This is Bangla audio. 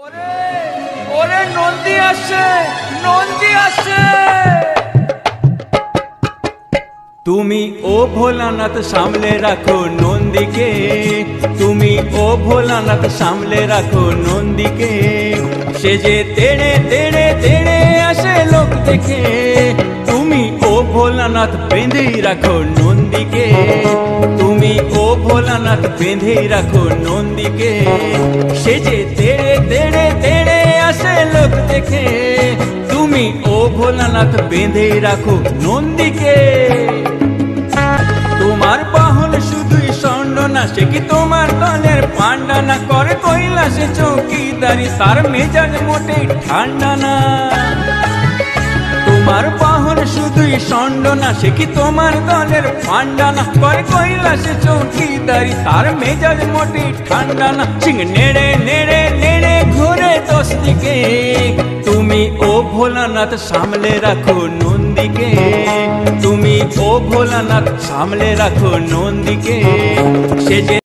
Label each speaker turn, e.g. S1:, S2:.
S1: ওরে ওরে নন্দী আসে, নন্দী আসে। তুমি ও ভোলানাথ সামলে রাখো নন্দীকে, তুমি ও ভোলানাথ সামলে রাখো নন্দীকে। সে যে তেড়ে তেড়ে তেড়ে আসে লোক দেখে, তুমি ও ভোলানাথ বেঁধেই রাখো নন্দীকে, তুমি ও ভোলানাথ বেঁধেই রাখো নন্দীকে। সে যে তেড়ে তেড়ে তেড়ে আসে লোক দেখে, তুমি ও ভোলানাথ বেঁধেই রাখো নন্দীকে। তোমার বাহন শুধুই ষণ্ড না, সে কি তোমার দলের পান্ডা না, করে কৈলাসে চৌকিদারি, তার মেজাজ মোটেই ঠান্ডা না। তোমার বাহন শুধুই ষণ্ড না, সে কি তোমার দলের পান্ডা না, করে কৈলাসে চৌকিদারি, তার মেজাজ মোটেই ঠান্ডা না। সিং নেড়ে নেড়ে নেড়ে ঘুরে দশ দিকে, তুমি ও ভোলানাথ সামলে রাখো নন্দীকে, তুমি ও ভোলানাথ সামলে রাখো নন্দীকে। সে যে